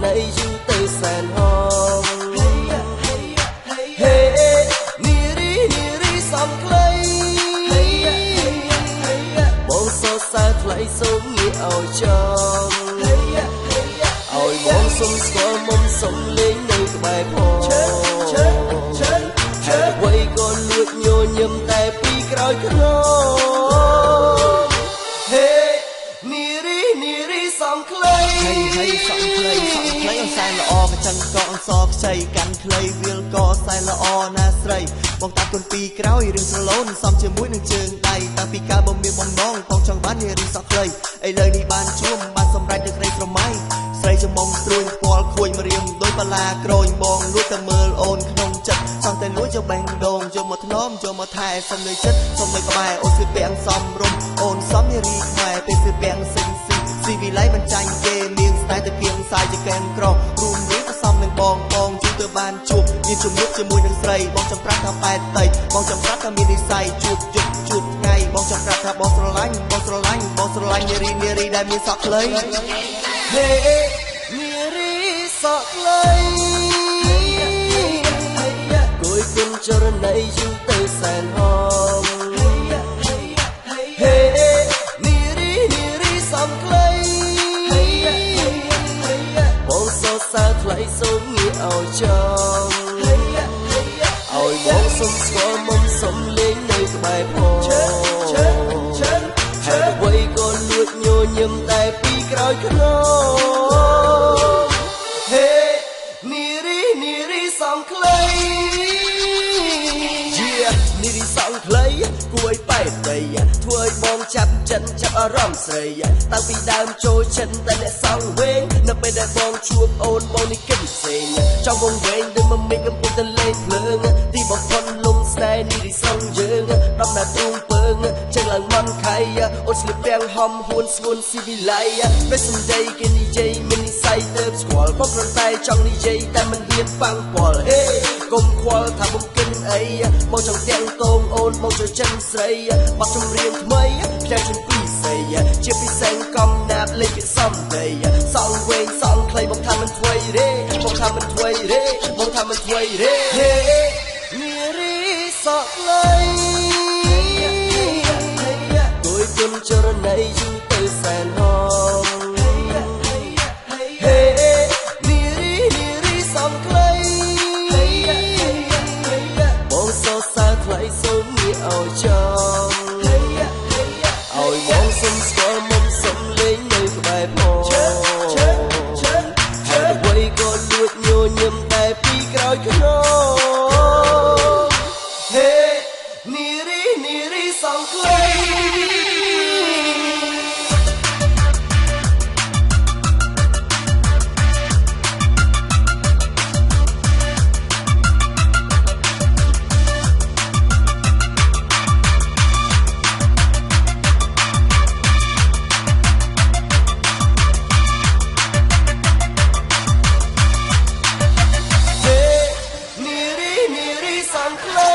ណីយូរទៅសែនហងហេនារីសំខ្លីបងសរសើរថ្លៃសូមងាកឲ្យចំឲ្យបងសុំស្គាល់មុំសុំលេងនៅក្បែរផងហើយអ្វីក៏លួចញញឹមតែពីក្រោយខ្នងហេនារីសំខ្លីសំខ្លីអូនសែនល្អកញ្ចឹងក៏អង្សរខ្ចីកាន់ខ្លីវាលក៏សែនល្អណាស្រីបងតាគុណពីក្រោយរឿងស្រឡូនសំជាមួយនឹងជើងដៃតាំងពីកាលបងមានបំណងបងចង់បាននារីសក់ខ្លីឥឡូវនេះបានជួបបានសម្រេចនឹងក្តីស្រមៃស្រីចំមុំស្រួយផ្ពាល់ខួយមករៀមដោយបាឡាក្រោយបងលួចតែមើលអូនក្នុងចិត្តសោះតែលួចយកបេះដូងយកមកធ្នមយកមកថែសុំនៅចិត្តសុំនៅក្បែរអូនស្លៀកពាក់សមរម្យអូនសមនារីខ្មែរពេលស្លៀកពាក់ស៊ីវិល័យមិនចាញ់គេមានស្នេហ៍ទៅគៀងសាយជាកែនក្ររួមនេះក៏សមនឹងបងជួយទៅបានជួបមានជំនួបជាមួយនឹងស្រីបងចង់ប្រាប់ថាបែតតីបងចង់ប្រាប់ថាមាននិស្ស័យជួបថ្ងៃបងចង់ប្រាប់ថាបងស្រឡាញ់នារីដែលមានសក់ខ្លីហេនារីសក់ខ្លីគួយគុណចរណីយូរទៅសែនហងហេនារីសំខ្លីបងសរសើរថ្លៃសូមងាកឲ្យចំឲ្យបងសុំស្គាល់មុំសុំលេងនៅក្បែរផងហើយអ្វីក៏លួចញញឹមតែពីក្រោយខ្នងហេនារីសំខ្លីនារីសំខ្លីគួយបែកដីធ្វើឲ្យបងចាប់ចិត្តចាប់អារម្មណ៍ស្រីតាំងពីដើមចូលចិត្តតែអ្នកសងវែងនៅពេលដែលបងជួបអូនបងនេះគិតផ្សេងចង់វងវែងដូចមកមេឃកំពុងតែលេងភ្លើងទីបំផុតលំស្នេហ៍នារីសំយើងដំណើរទ្រូងពើងចឹងឡើងមន់ខៃអូនស្លៀកពាក់ហំហួនស្ងួនស៊ីវិល័យពេលសំដីគេនិយាយមាននិស្ស័យទៅស្គាល់បងគ្រាន់តែចង់និយាយតែមិនហ៊ានប៉ះពាល់ហេកុំខ្វល់ថាបំកិនអីបងចង់ទាំងតងអូនបងចូលចិត្តស្រីបាត់ចម្រៀងថ្មីផ្ទះជំពីស័យជាពិសេសកំណាប់លេខសំដីសងវែងសងខ្លីបងថាមិនថ្មីទេបងថាមិនថ្មីទេហេនារីសក់ខ្លីគួយគុណចរណីយូរទៅសែនហងហេនារីសំខ្លីបងសរសើរថ្លៃសូមងាកឲ្យចំឲ្យបងសុំស្គាល់មុំសុំលេងនៅក្បែរផងហើយអ្វីក៏លួចញញឹមតែពីក្រោយខ្នងហេនារីសំខ្លីសំខ្លី